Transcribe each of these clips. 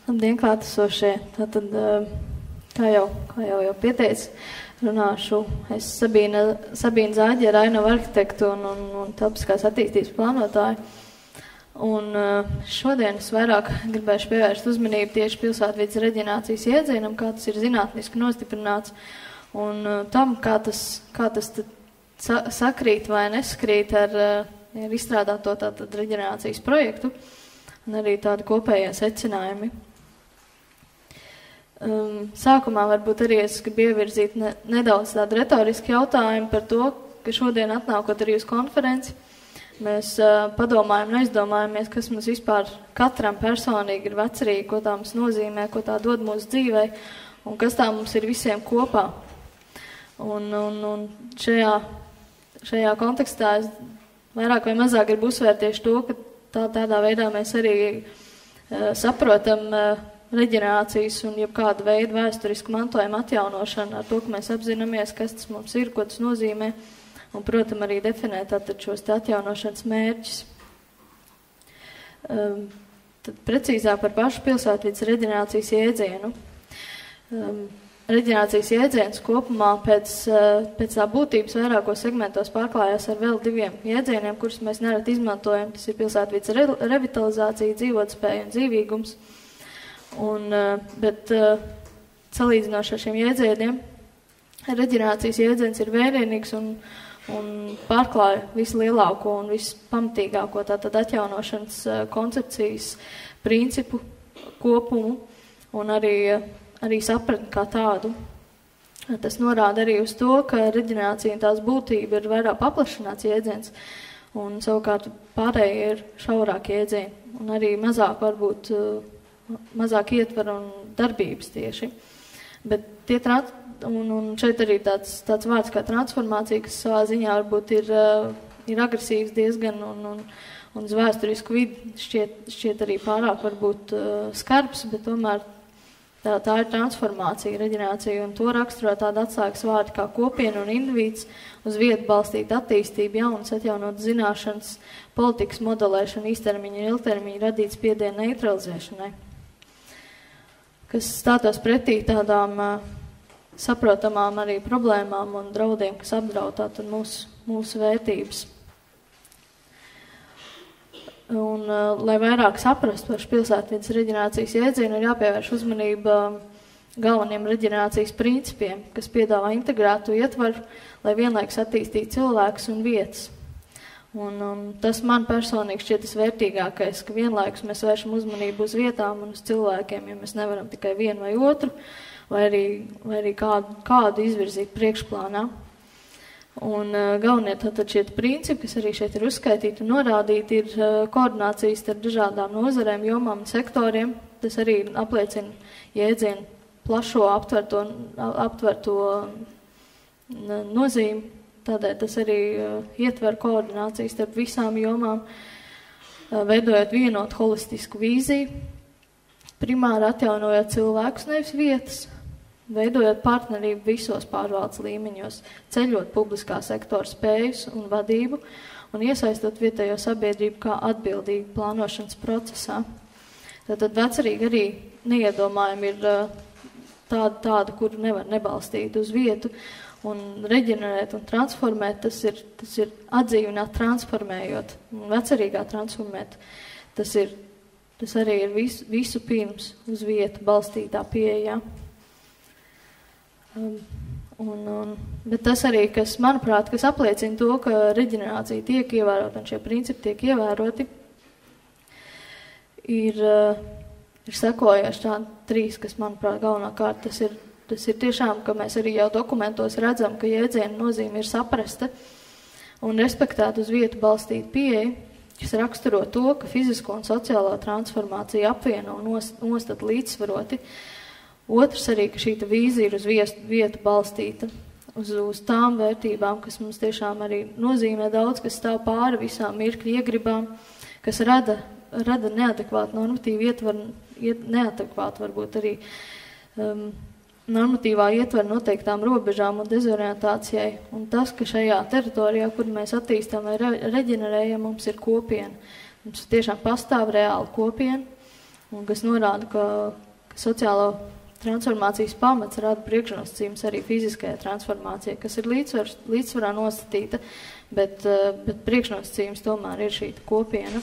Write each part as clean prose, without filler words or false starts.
Labdien, klātesošie. Tātad, kā jau pieteicu, runāšu es Sabīna Zāģe, Rainava arhitektu un telpiskās attīstības plānotāju. Un šodien es vairāk gribēšu pievērst uzmanību tieši pilsētvides reģenerācijas iedzienam, kā tas ir zinātniski nostiprināts, un tam, kā tas sakrīt vai neskrīt ar izstrādāto tātad reģenerācijas projektu, un arī tādi kopējie secinājumi. Sākumā varbūt arī es gribu ievirzīt nedaudz tādu retorisku jautājumu par to, ka šodien atnākot arī uz konferenci, mēs padomājam un aizdomājamies, kas mums vispār katram personīgi ir vecerīgi, ko tā mums nozīmē, ko tā dod mūsu dzīvei un kas tā mums ir visiem kopā. Un šajā kontekstā es vairāk vai mazāk gribu uzsvērt tieši to, ka tādā veidā mēs arī saprotam reģenerācijas un jebkāda veida vēsturisku mantojumu atjaunošanu ar to, ka mēs apzināmies, kas tas mums ir, ko tas nozīmē, un, protams, arī definēt tātad šos atjaunošanas mērķus. Tad precīzāk par pašu pilsētvides reģenerācijas iedzienu. Reģenerācijas iedziens kopumā pēc tā būtības vairākos segmentos pārklājās ar vēl diviem iedzieniem, kurus mēs nereti izmantojam. Tas ir pilsētvides revitalizācija, dzīvotspēja un dzīvīgums. Bet salīdzinoši ar šiem iedzieniem, reģenerācijas iedziens ir vērienīgs un pārklāja visu lielāko un visu pamatīgāko tātad atjaunošanas koncepcijas principu kopumu un arī sapratni kā tādu. Tas norāda arī uz to, ka reģenerācija un tās būtība ir vairāk paplašināts iedziens, un savukārt pārējie ir šaurāki iedzieni, un arī mazāk varbūt mazāk ietver un darbības tieši. Bet un šeit arī tāds vārds kā transformācija, kas savā ziņā varbūt ir agresīvs diezgan un uz vēsturisku vidi šķiet arī pārāk varbūt skarbs, bet tomēr tā ir transformācija, reģenerācija, un to raksturo tāda atsākas vārdi kā kopiena un individs, uz vietu balstīta attīstība, jaunas atjaunot zināšanas, politikas modelēšana, īstermiņa un ilgtermiņa radīt spiedienu neutralizēšanai, kas stātos pretī tādām saprotamām arī problēmām un draudiem, kas apdraud tātad mūsu vērtības. Un, lai vairāk saprastu par pilsētvides reģenerācijas iedzienu, ir jāpievērš uzmanība galveniem reģenerācijas principiem, kas piedāvā integrētu ietvaru, lai vienlaikus attīstītu cilvēkus un vietas. Un tas man personīgi šķiet tas vērtīgākais, ka vienlaikus mēs vēršam uzmanību uz vietām un uz cilvēkiem, ja mēs nevaram tikai vienu vai otru, vai arī kādu izvirzīt priekšplānā. Un galvenie tātad šie principi, kas arī šeit ir uzskaitīti un norādīti, ir koordinācijas starp dažādām nozarēm, jomām un sektoriem. Tas arī apliecina jēdzienu plašo aptverto nozīmi. Tādēļ tas arī ietver koordinācijas starp visām jomām, veidojot vienotu holistisku vīziju, primāri atjaunojot cilvēkus, nevis vietas, veidojot partnerību visos pārvaldes līmeņos, ceļot publiskā sektora spējas un vadību un iesaistot vietējo sabiedrību kā atbildīgu plānošanas procesā. Tātad vecerīgi arī neiedomājumi ir tāda, kuru nevar nebalstīt uz vietu, un reģenerēt un transformēt, tas ir atdzīvināt transformējot, un vecerīgā transformēt, tas arī ir visu pirms uz vietu balstītā pieejā. Bet tas arī, kas, manuprāt, kas apliecina to, ka reģenerācija tiek ievērota un šie principi tiek ievēroti, ir sekojoši tādi trīs, kas, manuprāt, galvenokārt tas ir tiešām, ka mēs arī jau dokumentos redzam, ka jēdziena nozīme ir saprasta un respektēt uz vietu balstīt pieeja, kas raksturo to, ka fizisko un sociālo transformāciju apvieno un nostat līdzsvaroti. Otrs arī, ka šī vīzija ir uz vietu balstīta, uz tām vērtībām, kas mums tiešām arī nozīmē daudz, kas stāv pāri visām mirkļu iegribām, kas rada neadekvātu normatīvu ietvaru, neadekvātu varbūt arī normatīvā ietver noteiktām robežām un dezorientācijai, un tas, ka šajā teritorijā, kur mēs attīstam vai reģenerējam, mums ir kopiena. Mums tiešām pastāv reāla kopiena, un kas norāda, ka sociālo transformācijas pamats rada priekšnosacījums arī fiziskajai transformācijai, kas ir līdzsvarā nostatīta, bet priekšnosacījums tomēr ir šī kopiena.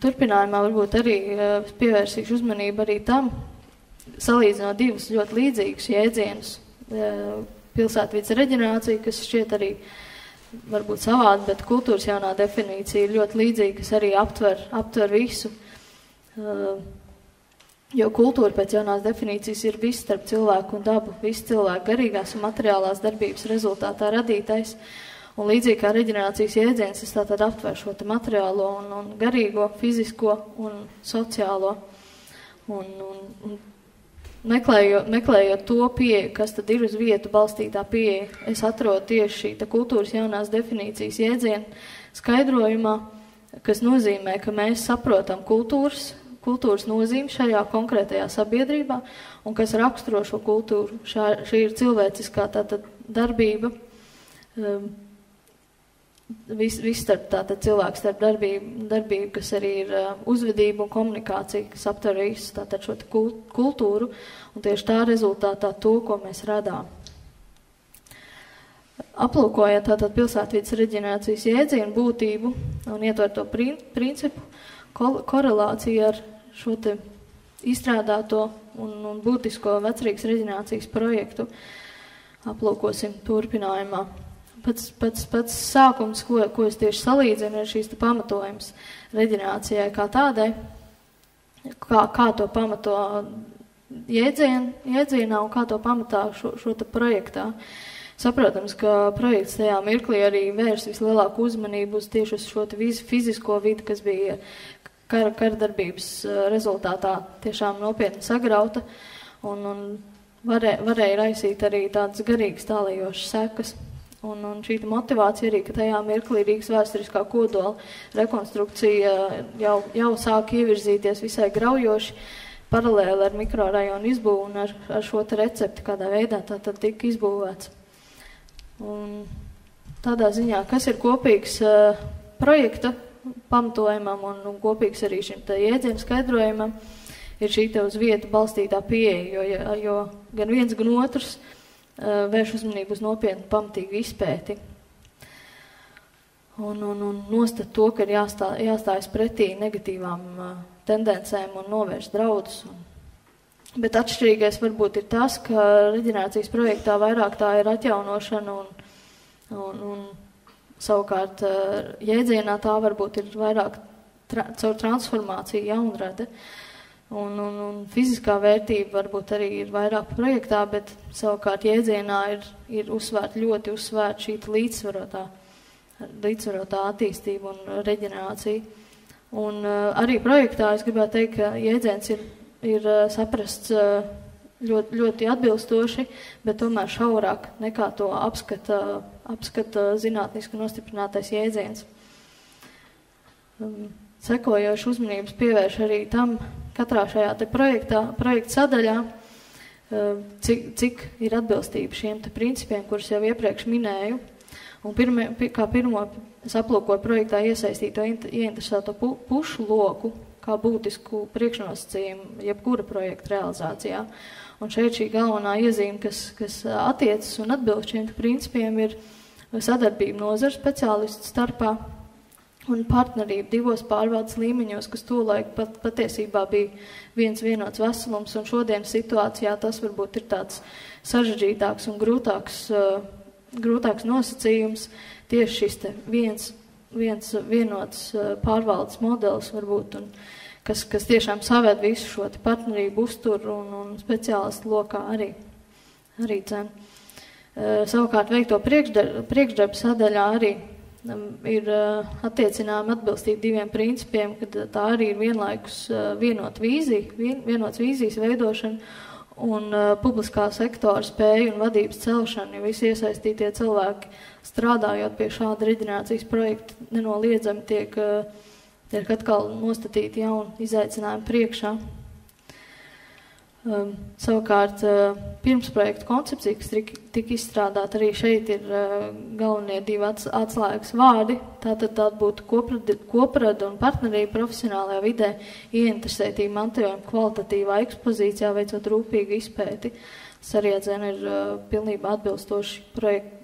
Turpinājumā varbūt arī pievērsīšu uzmanību arī tam, salīdzinot divus ļoti līdzīgus jēdzienus. Pilsētvides reģenerācija, kas šķiet arī varbūt savādi, bet kultūras jaunā definīcija ir ļoti līdzīga, kas arī aptver visu. Jo kultūra pēc jaunās definīcijas ir viss starp cilvēku un dabu, viss cilvēku garīgās un materiālās darbības rezultātā radītais. Un līdzīgi kā reģenerācijas jēdziens, es tātad aptver šo te materiālo un garīgo, fizisko un sociālo. Un meklējot to pieeju, kas tad ir uz vietu balstītā pieeja, es atrodu tieši šī kultūras jaunās definīcijas jēdzienu skaidrojumā, kas nozīmē, ka mēs saprotam kultūras nozīmi šajā konkrētajā sabiedrībā un kas raksturo šo kultūru. Šī ir cilvēciskā tātad darbība, viss starp tātad cilvēks starp darbību, kas arī ir uzvedība un komunikācija, kas aptver visu tātad šo kultūru, un tieši tā rezultātā to, ko mēs radām. Aplūkojot tātad pilsētvides reģenerācijas jēdzienu būtību un ietver to principu, korelācija ar šo te izstrādāto un būtisko vecrīgas reģenerācijas projektu aplūkosim turpinājumā. Pats sākums, ko es tieši salīdzinu, ir šīs pamatojums reģenerācijai kā tādai, kā to pamato jēdzienā un kā to pamatā šo projektā. Saprotams, ka projekts tajā mirklī arī vērs vislielāku uzmanību uz tieši uz šo fizisko vidi, kas bija kara darbības rezultātā tiešām nopietni sagrauta un varēja raisīt arī tādas garīgas tālējošas sekas. Un šī motivācija arī, ka tajā mirklī Rīgas vēsturiskā kodola rekonstrukcija jau sāk ievirzīties visai graujoši, paralēli ar mikrorajonu izbūvu un ar šo te recepti, kādā veidā tā tad tika izbūvēts. Un tādā ziņā, kas ir kopīgs projekta pamatojumam un kopīgs arī šim te jēdzienu skaidrojumam, ir šī te uz vietu balstītā pieeja, jo gan viens, gan otrs vērš uzmanību uz nopietnu pamatīgu izpēti un nostat to, ka ir jāstājas pretī negatīvām tendencēm un novērst draudus. Bet atšķirīgais varbūt ir tas, ka reģenerācijas projektā vairāk tā ir atjaunošana un savukārt jēdzienā tā varbūt ir vairāk caur transformāciju jaunrade. Un fiziskā vērtība varbūt arī ir vairāk projektā, bet savukārt jēdzienā ir ļoti uzsvērta šī līdzsvarotā attīstība un reģenerācija. Un arī projektā es gribētu teikt, ka jēdziens ir saprasts ļoti atbilstoši, bet tomēr šaurāk nekā to apskata zinātniski nostiprinātais jēdziens. Sekojoši uzmanības pievērš arī tam, katrā šajā te projekta sadaļā, cik ir atbilstība šiem te principiem, kurus jau iepriekš minēju. Un kā pirmo es aplūkoju projektā iesaistīto ieinteresēto pušu loku kā būtisku priekšnosacījumu jebkura projekta realizācijā. Un šeit šī galvenā iezīme, kas attiecas un atbilst šiem te principiem, ir sadarbība nozaru speciālistu starpā un partnerība divos pārvaldes līmeņos, kas tolaik patiesībā bija viens vienots veselums, un šodienas situācijā tas varbūt ir tāds sarežģītāks un grūtāks nosacījums, tieši šis te viens vienots pārvaldes modelis varbūt, un kas tiešām saved visu šo te partnerību uzturu un speciālistu lokā arī dzen. Savukārt veikto priekšdarbu sadaļā arī ir attiecināma atbilstība diviem principiem, kad tā arī ir vienlaikus vienots vīzijas veidošana un publiskā sektora spēja un vadības celšana, jo visi iesaistītie cilvēki strādājot pie šāda reģenerācijas projekta nenoliedzami tiek atkal nostatīti jauni izaicinājumi priekšā. Savukārt, pirms projekta koncepcija, kas tika izstrādāta, arī šeit ir galvenie divi atslēgas vārdi. Tātad būtu koprada un partnerība profesionālajā vidē, ieinteresētība mantojuma kvalitatīvā ekspozīcijā, veicot rūpīgu izpēti. Tas arī ir pilnībā atbilstoši projekta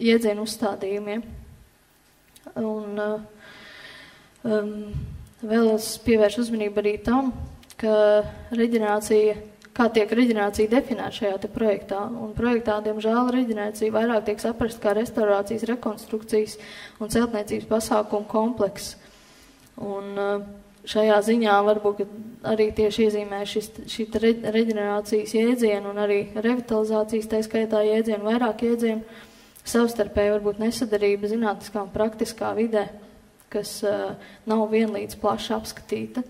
iedzienu uzstādījumiem. Un vēl es pievēršu uzmanību arī tam, ka kā tiek reģenerācija definēta šajā te projektā. Un projektā, diemžēl, reģenerācija vairāk tiek saprast kā restaurācijas, rekonstrukcijas un celtniecības pasākumu komplekss. Un šajā ziņā varbūt arī tieši iezīmē šī reģenerācijas jēdzienu un arī revitalizācijas, tā skaitā jēdzienu, vairāk jēdzienu, savstarpēji varbūt nesadarība zinātniskā un praktiskā vidē, kas nav vienlīdz plaši apskatīta.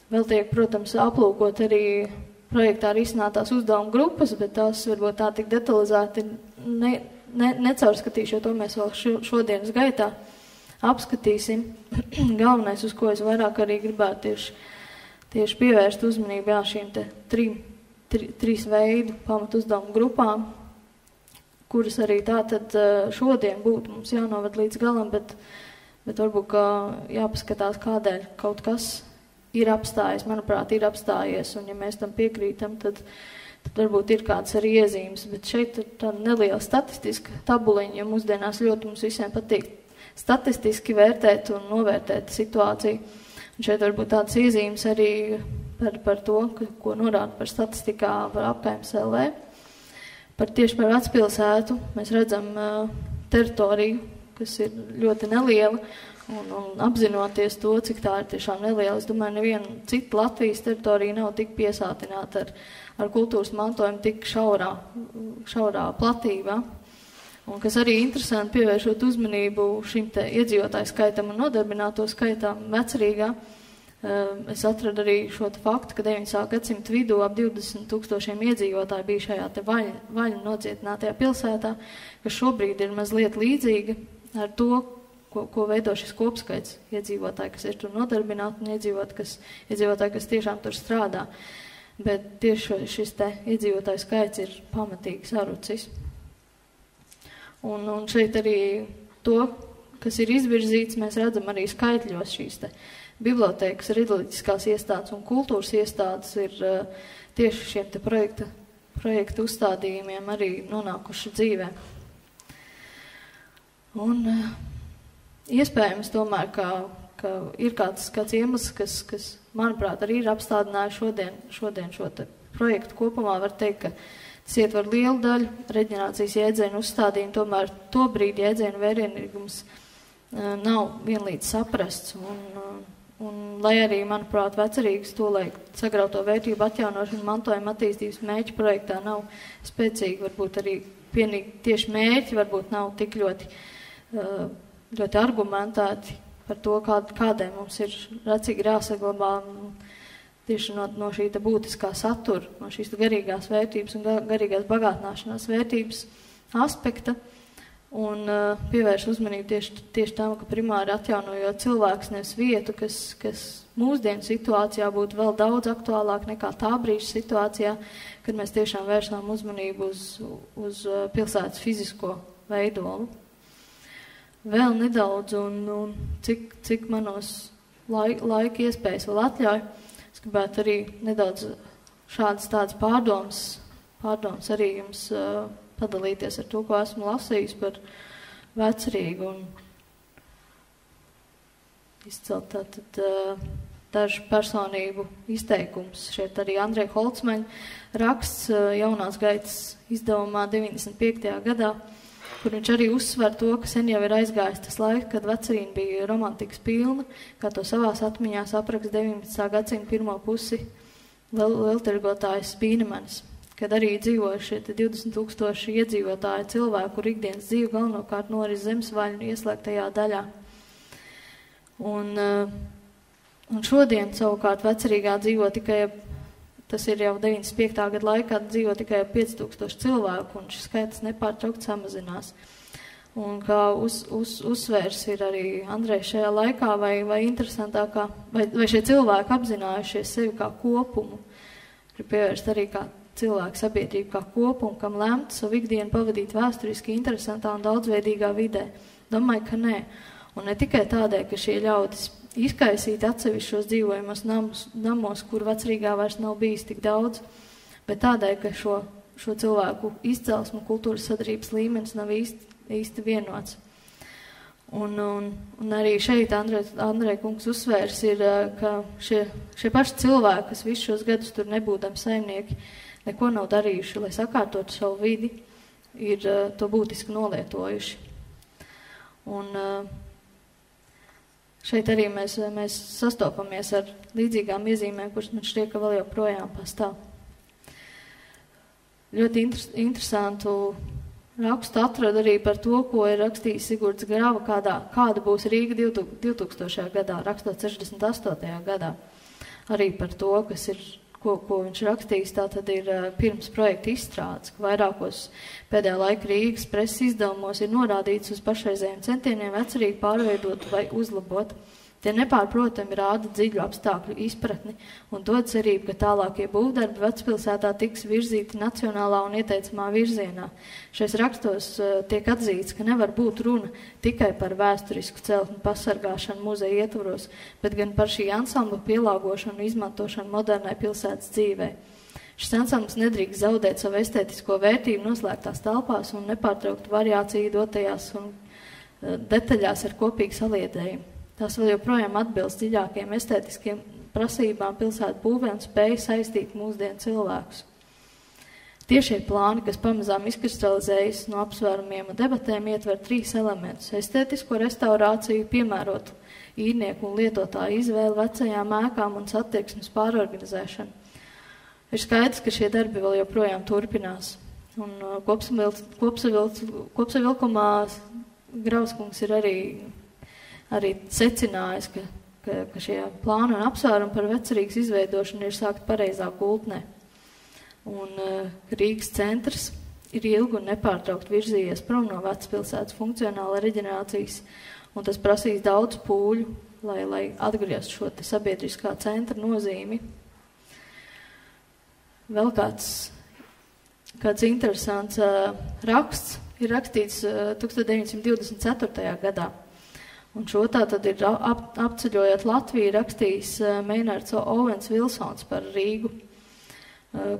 Vēl tiek, protams, aplūkot arī projektā risinātās uzdevuma grupas, bet tās varbūt tā tik detalizēti necaurskatīšu, jo to mēs vēl šodienas gaitā apskatīsim. Galvenais, uz ko es vairāk arī gribētu tieši pievērst uzmanību šīm te trīs veidu pamatu uzdevumu grupām, kuras arī tātad šodien būtu mums jānovad līdz galam, bet varbūt jāpaskatās, kādēļ kaut kas ir apstājies. Manuprāt, ir apstājies, un ja mēs tam piekrītam, tad varbūt ir kāds arī iezīmes. Bet šeit ir tāda neliela statistiska tabuliņa, jo mūsdienās ļoti mums visiem patīk statistiski vērtēt un novērtēt situāciju. Un šeit varbūt tādas iezīmes arī par to, ko norāda par statistikā par Apkaimes LV. Tieši par Vecpilsētu mēs redzam teritoriju, kas ir ļoti neliela, un apzinoties to, cik tā ir tiešām neliela, es domāju, neviena cita Latvijas teritorija nav tik piesātināta ar kultūras mantojumu tik šaurā platībā. Un kas arī interesanti, pievēršot uzmanību šim te iedzīvotāju skaitam un nodarbināto skaitam Vecrīgā, es atradu arī šo faktu, ka 19. gadsimta vidū ap 20,000 iedzīvotāji bija šajā te vaļu nocietinātajā pilsētā, kas šobrīd ir mazliet līdzīga ar to, ko veido šis kopskaits iedzīvotāji, kas ir tur nodarbināti un iedzīvotāji, kas tiešām tur strādā. Bet tieši šis te iedzīvotāju skaits ir pamatīgi sarucis. Un šeit arī to, kas ir izvirzīts, mēs redzam arī skaitļos šīs te bibliotēkas, reliģiskās iestādes un kultūras iestādes ir tieši šiem te projekta uzstādījumiem arī nonākuši dzīvē. Un iespējams tomēr, ka ir kāds iemesls, kas, manuprāt, arī ir apstādinājuši šodien šo te projektu kopumā. Var teikt, ka tas ietver lielu daļu reģenerācijas jēdzienu uzstādījumu, tomēr to brīdi jēdzienu vērienīgums nav vienlīdz saprasts. Un lai arī, manuprāt, Vecrīgas tolaik sagrauto vērtību atjaunošana mantojuma attīstības mērķi projektā nav spēcīgi, varbūt arī tieši mērķi varbūt nav tik ļoti argumentēti par to, kādēļ mums ir racīgi jāsaglabā tieši no šī būtiskā satura, no šīs garīgās vērtības un garīgās bagātināšanās vērtības aspekta. Un pievērš uzmanību tieši tam, ka primāri atjaunojot cilvēks nevis vietu, kas mūsdienu situācijā būtu vēl daudz aktuālāk nekā tā brīža situācijā, kad mēs tiešām vērsām uzmanību uz pilsētas fizisko veidolu. Vēl nedaudz, un cik manos laika iespējas vēl atļauj, es gribētu arī nedaudz tādas pārdomas arī jums padalīties ar to, ko esmu lasījis par Vecrīgu un izcelt tātad dažu personību izteikums. Šeit arī Andreja Holcmaņa raksts Jaunās gaitas izdevumā 95. gadā, kur viņš arī uzsver to, ka sen jau ir aizgājis tas laiks, kad Vecrīga bija romantikas pilna, kā to savās atmiņās apraksta 19. gadsimta pirmo pusi lieltirgotājs Bīnemanis, kad arī dzīvoja šie 20,000 iedzīvotāji cilvēku, kur ikdienas dzīve galvenokārt noris zemesvaļu ieslēgtajā daļā. Un šodien savukārt Vecrīgā dzīvo tikai, tas ir jau 95. gada laikā, dzīvo tikai 5,000 cilvēku, un šis skaits nepārtraukt samazinās. Un kā uzsvērs ir arī Andrejs šajā laikā, vai interesantākā, vai šie cilvēki apzinājušies sevi kā kopumu, ir pievērst arī kā cilvēku sabiedrību kā kopumu, kam lemtu savu ikdienu pavadīt vēsturiski interesantā un daudzveidīgā vidē. Domāju, ka nē. Un ne tikai tādēļ, ka šie ļaudis izkaisīti atsevišķos dzīvojumos namos, kur Vecrīgā vairs nav bijis tik daudz, bet tādēļ, ka šo cilvēku izcelsmu kultūras sadarības līmenis nav īsti vienots. Un arī šeit Andrej kungs uzsvērs ir, ka šie paši cilvēki, kas visus šos gadus tur nebūdami saimnieki, neko nav darījuši, lai sakārtotu savu vidi, ir to būtiski nolietojuši. Un šeit arī mēs sastopamies ar līdzīgām iezīmēm, kuras man šķiet, ka vēl joprojām pastāv. Ļoti interesantu rakstu atradu arī par to, ko ir rakstījis Sigurds Grava, kāda būs Rīga 2000. gadā, rakstot 68. gadā. Arī par to, ko viņš rakstījis, tā tad ir pirms projekta izstrādes, ka vairākos pēdējā laika Rīgas preses izdevumos ir norādīts uz pašreizējiem centieniem Vecrīgu pārveidot vai uzlabot. Tie nepārprotami rāda dziļu apstākļu izpratni un dod cerību, ka tālākie būvdarbi vecpilsētā tiks virzīti nacionālā un ieteicamā virzienā. Šais rakstos tiek atzīts, ka nevar būt runa tikai par vēsturisku celtņu pasargāšanu muzeja ietvaros, bet gan par šī ansambla pielāgošanu un izmantošanu modernai pilsētas dzīvei. Šis ansambls nedrīkst zaudēt savu estētisko vērtību noslēgtās telpās un nepārtrauktu variāciju dotajās un detaļās ar kopīgu saliedējumu. Tās vēl joprojām atbilst dziļākiem estētiskiem prasībām pilsētu būvē un spēja saistīt mūsdienu cilvēkus. Tiešie plāni, kas pamazām izkristalizējas no apsvērumiem un debatēm, ietver 3 elementus - estētisko restaurāciju, piemērotu īrnieku un lietotāju izvēli vecajām ēkām un satiksmes pārorganizēšanu. Ir skaidrs, ka šie darbi vēl joprojām turpinās. Un kopsavilkumā Grauskungs ir arī secinājis, ka šie plāni un apsvērumi par Vecrīgas izveidošanu ir sākt pareizā gultnē. Un Rīgas centrs ir ilgi un nepārtraukt virzījies prom no vecpilsētas funkcionāla reģenerācijas, un tas prasīs daudz pūļu, lai atgriezt šo te sabiedriskā centra nozīmi. Vēl kāds interesants raksts ir rakstīts 1924. gadā. Un šo tā tad ir apceļojot Latviju rakstījis Meinards Owens Vilsons par Rīgu,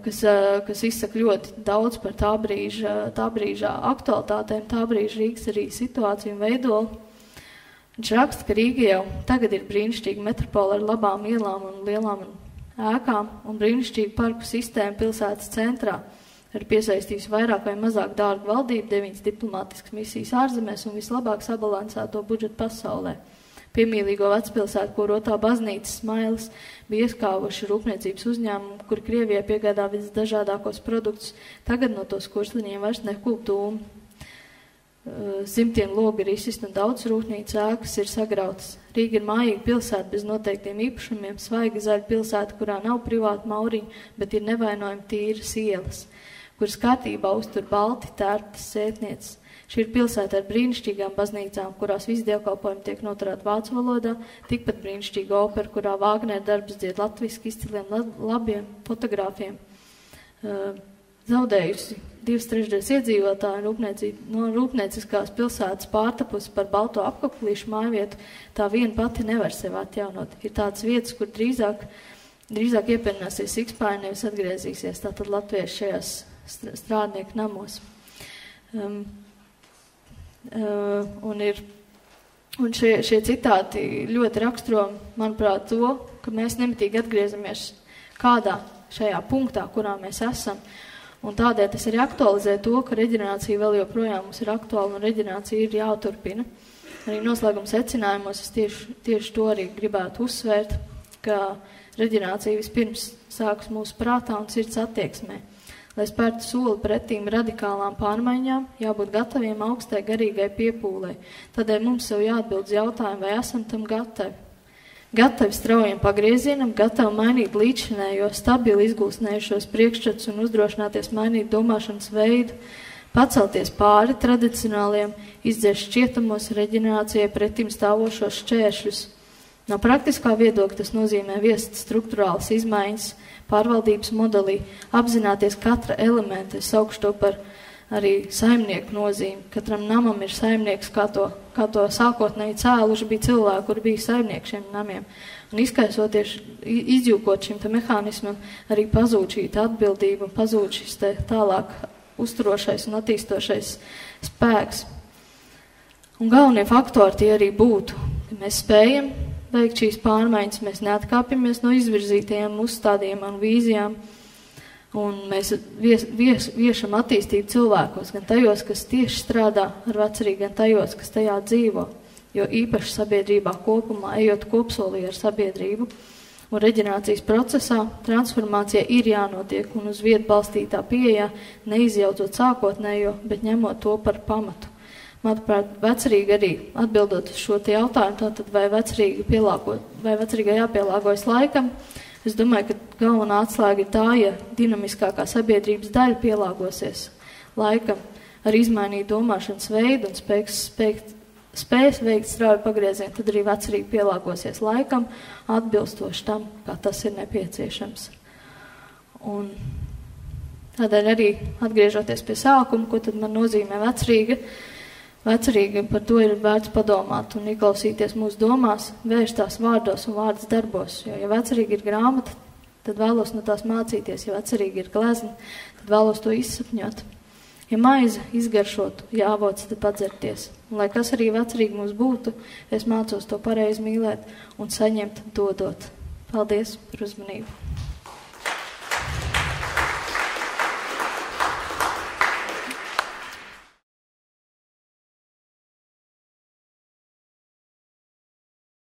kas izsaka ļoti daudz par tā brīža aktualitātēm, tā brīža Rīgas arī situāciju un veidolu. Viņš raksta, ka Rīga jau tagad ir brīnišķīga metropola ar labām ielām un lielām ēkām un brīnišķīgu parku sistēmu pilsētas centrā. Ir piesaistījusi vairāk vai mazāk dārgu valdību, 9 diplomātiskas misijas ārzemēs un vislabāk sabalansēto budžetu pasaulē. Piemīlīgo vecpilsētu, ko rotā baznīcas smailes, bija ieskāvuši rūpniecības uzņēmumu, kur Krievijai piegādā visdažādākos produktus. Tagad no tos kursliņiem vairs nekūp dūmu. Simtiem logi ir izsist un daudz rūpnīcu ēkas ir sagrautas. Rīga ir mājīga pilsēta bez noteiktiem īpašumiem, svaiga zaļa pilsēta, kurā nav privāta mauriņa, bet ir nevainojami tīras ielas, kuras kārtībā uztur balti tērptas sētnieces. Šī ir pilsēta ar brīnišķīgām baznīcām, kurās visi dievkalpojumi tiek noturēti vācu valodā, tikpat brīnišķīga opera, kurā Vāgnera darbs dzied latviski izciliem labiem fotogrāfiem. Zaudējusi 2/3 iedzīvotāju no rūpnieciskās pilsētas pārtapusi par balto apkaklīšu mājvietu, tā viena pati nevar sevi atjaunot. Ir tādas vietas, kur drīzāk iepērnāsies Sikspāja, nevis atgriezīsies, tātad latvieši šajās strādnieku namos. Un šie citāti ļoti raksturo, manuprāt, to, ka mēs nemitīgi atgriezamies kādā šajā punktā, kurā mēs esam. Un tādēļ tas arī aktualizē to, ka reģenerācija vēl joprojām mums ir aktuāla un reģenerācija ir jāturpina. Arī noslēguma secinājumos es tieši to arī gribētu uzsvērt, ka reģenerācija vispirms sākas mūsu prātā un sirds attieksmē. Lai spērtu soli pretīm radikālām pārmaiņām, jābūt gataviem augstai garīgai piepūlei. Tādēļ mums sev jāatbild uz jautājumu, vai esam tam gatavi. Gatavi straujiem pagriezienam, gatavi mainīt līdzšinējo stabili izgulsnējušos priekšstats un uzdrošināties mainīt domāšanas veidu, pacelties pāri tradicionāliem, izdzēst šķietumos reģenerācijai pretim stāvošos šķēršļus. No praktiskā viedokļa tas nozīmē viest struktūrālas izmaiņas pārvaldības modelī, apzināties katra elementa, es saukšu to par arī saimnieku nozīmi. Katram namam ir saimnieks, kā to sākotnēji cēluši bija cilvēki, kur bija saimnieki šiem namiem. Un izkaisoties, izjūkot šim te mehānismam, arī pazūd šī atbildība, pazūd šis te tālāk uzturošais un attīstošais spēks. Un galvenie faktori tie arī būtu, ka mēs spējam veikt šīs pārmaiņas, mēs neatkāpjamies no izvirzītajiem uzstādījumiem un vīzijām, un mēs viešam attīstību cilvēkos, gan tajos, kas tieši strādā ar vecerību, gan tajos, kas tajā dzīvo, jo īpaši sabiedrībā kopumā, ejot kopsolī ar sabiedrību, un reģenerācijas procesā transformācija ir jānotiek, un uz vietu balstītā pieejā neizjautot sākotnējo, bet ņemot to par pamatu. Manuprāt, vecerīgi arī atbildot uz šo te jautājumu, tātad vai vecerīgai jāpielāgojas laikam, es domāju, ka galvenā atslēga ir tā, ja dinamiskākā sabiedrības daļa pielāgosies laikam ar izmainītu domāšanas veidu un spējas veikt strauju pagriezienu, tad arī vecerīgi pielāgosies laikam, atbilstoši tam, kā tas ir nepieciešams. Un tādēļ arī atgriežoties pie sākuma, ko tad man nozīmē vecerīga, par to ir vērts padomāt un ieklausīties mūsu domās, vērst tās vārdos un vārdas darbos. Jo, ja vecerīgi ir grāmata, tad vēlos no tās mācīties. Ja vecerīgi ir glezna, tad vēlos to izsapņot. Ja maize izgaršotu, ja avots, tad padzerties. Un, lai kas arī vecerīgi mums būtu, es mācos to pareizi mīlēt un saņemt dodot. Paldies par uzmanību.